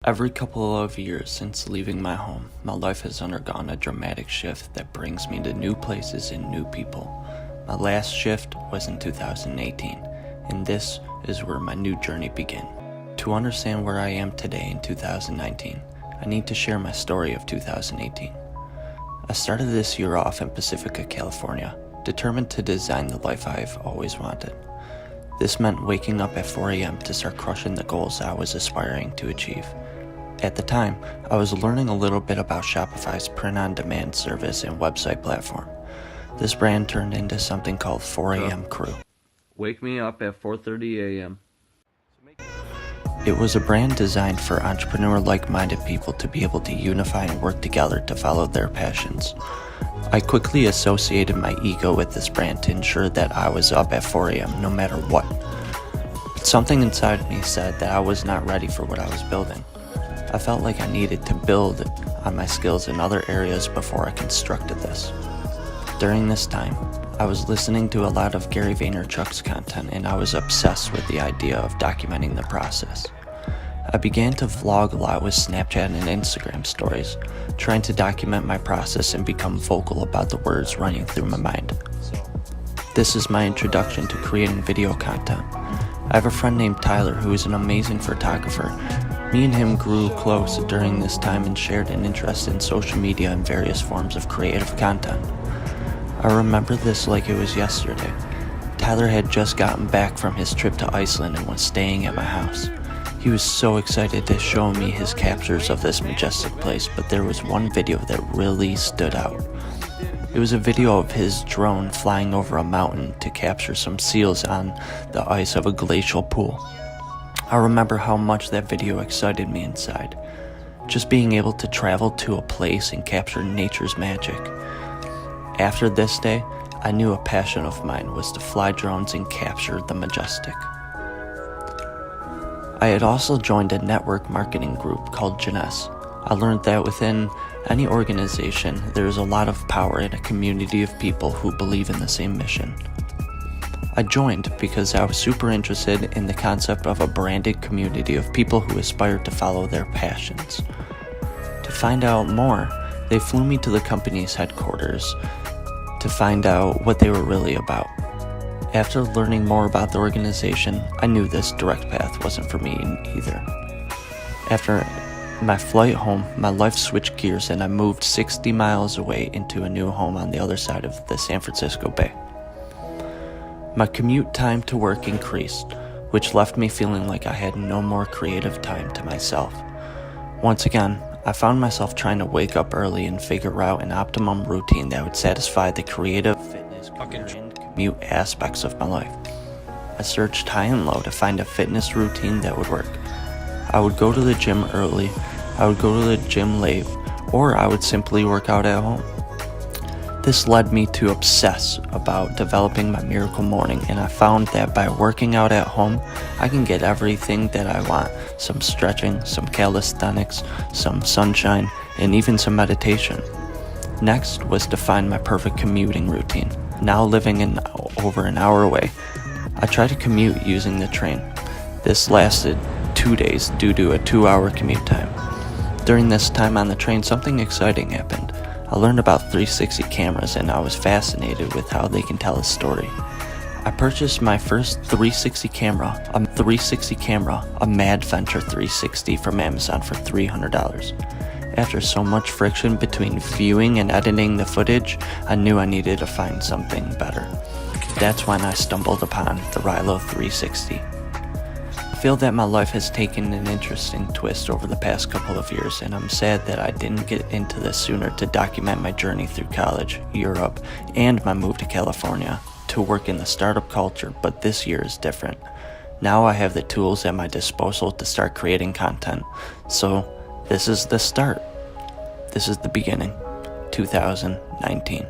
Every couple of years since leaving my home, my life has undergone a dramatic shift that brings me to new places and new people. My last shift was in 2018, and this is where my new journey began. To understand where I am today in 2019, I need to share my story of 2018. I started this year off in Pacifica, California, determined to design the life I've always wanted. This meant waking up at 4 a.m. to start crushing the goals I was aspiring to achieve. At the time, I was learning a little bit about Shopify's print-on-demand service and website platform. This brand turned into something called 4 a.m. Crew. Wake me up at 4:30 a.m. It was a brand designed for entrepreneur like-minded people to be able to unify and work together to follow their passions. I quickly associated my ego with this brand to ensure that I was up at 4 a.m. no matter what. But something inside me said that I was not ready for what I was building. I felt like I needed to build on my skills in other areas before I constructed this. During this time, I was listening to a lot of Gary Vaynerchuk's content, and I was obsessed with the idea of documenting the process. I began to vlog a lot with Snapchat and Instagram stories, trying to document my process and become vocal about the words running through my mind. This is my introduction to creating video content. I have a friend named Tyler who is an amazing photographer. Me and him grew close during this time and shared an interest in social media and various forms of creative content. I remember this like it was yesterday. Tyler had just gotten back from his trip to Iceland and was staying at my house. He was so excited to show me his captures of this majestic place, but there was one video that really stood out. It was a video of his drone flying over a mountain to capture some seals on the ice of a glacial pool. I remember how much that video excited me inside. Just being able to travel to a place and capture nature's magic. After this day, I knew a passion of mine was to fly drones and capture the majestic. I had also joined a network marketing group called Jeunesse. I learned that within any organization, there is a lot of power in a community of people who believe in the same mission. I joined because I was super interested in the concept of a branded community of people who aspire to follow their passions. To find out more, they flew me to the company's headquarters to find out what they were really about. After learning more about the organization, I knew this direct path wasn't for me either. After my flight home, my life switched gears and I moved 60 miles away into a new home on the other side of the San Francisco Bay. My commute time to work increased, which left me feeling like I had no more creative time to myself. Once again, I found myself trying to wake up early and figure out an optimum routine that would satisfy the creative, fitness, career, and commute aspects of my life. I searched high and low to find a fitness routine that would work. I would go to the gym early, I would go to the gym late, or I would simply work out at home. This led me to obsess about developing my miracle morning, and I found that by working out at home, I can get everything that I want. Some stretching, some calisthenics, some sunshine, and even some meditation. Next was to find my perfect commuting routine. Now living over an hour away, I tried to commute using the train. This lasted 2 days due to a 2-hour commute time. During this time on the train, something exciting happened. I learned about 360 cameras and I was fascinated with how they can tell a story. I purchased my first 360 camera, a Madventure 360 from Amazon for $300. After so much friction between viewing and editing the footage, I knew I needed to find something better. That's when I stumbled upon the Rylo 360. I feel that my life has taken an interesting twist over the past couple of years, and I'm sad that I didn't get into this sooner to document my journey through college, Europe, and my move to California to work in the startup culture, but this year is different. Now I have the tools at my disposal to start creating content, so this is the start. This is the beginning, 2019.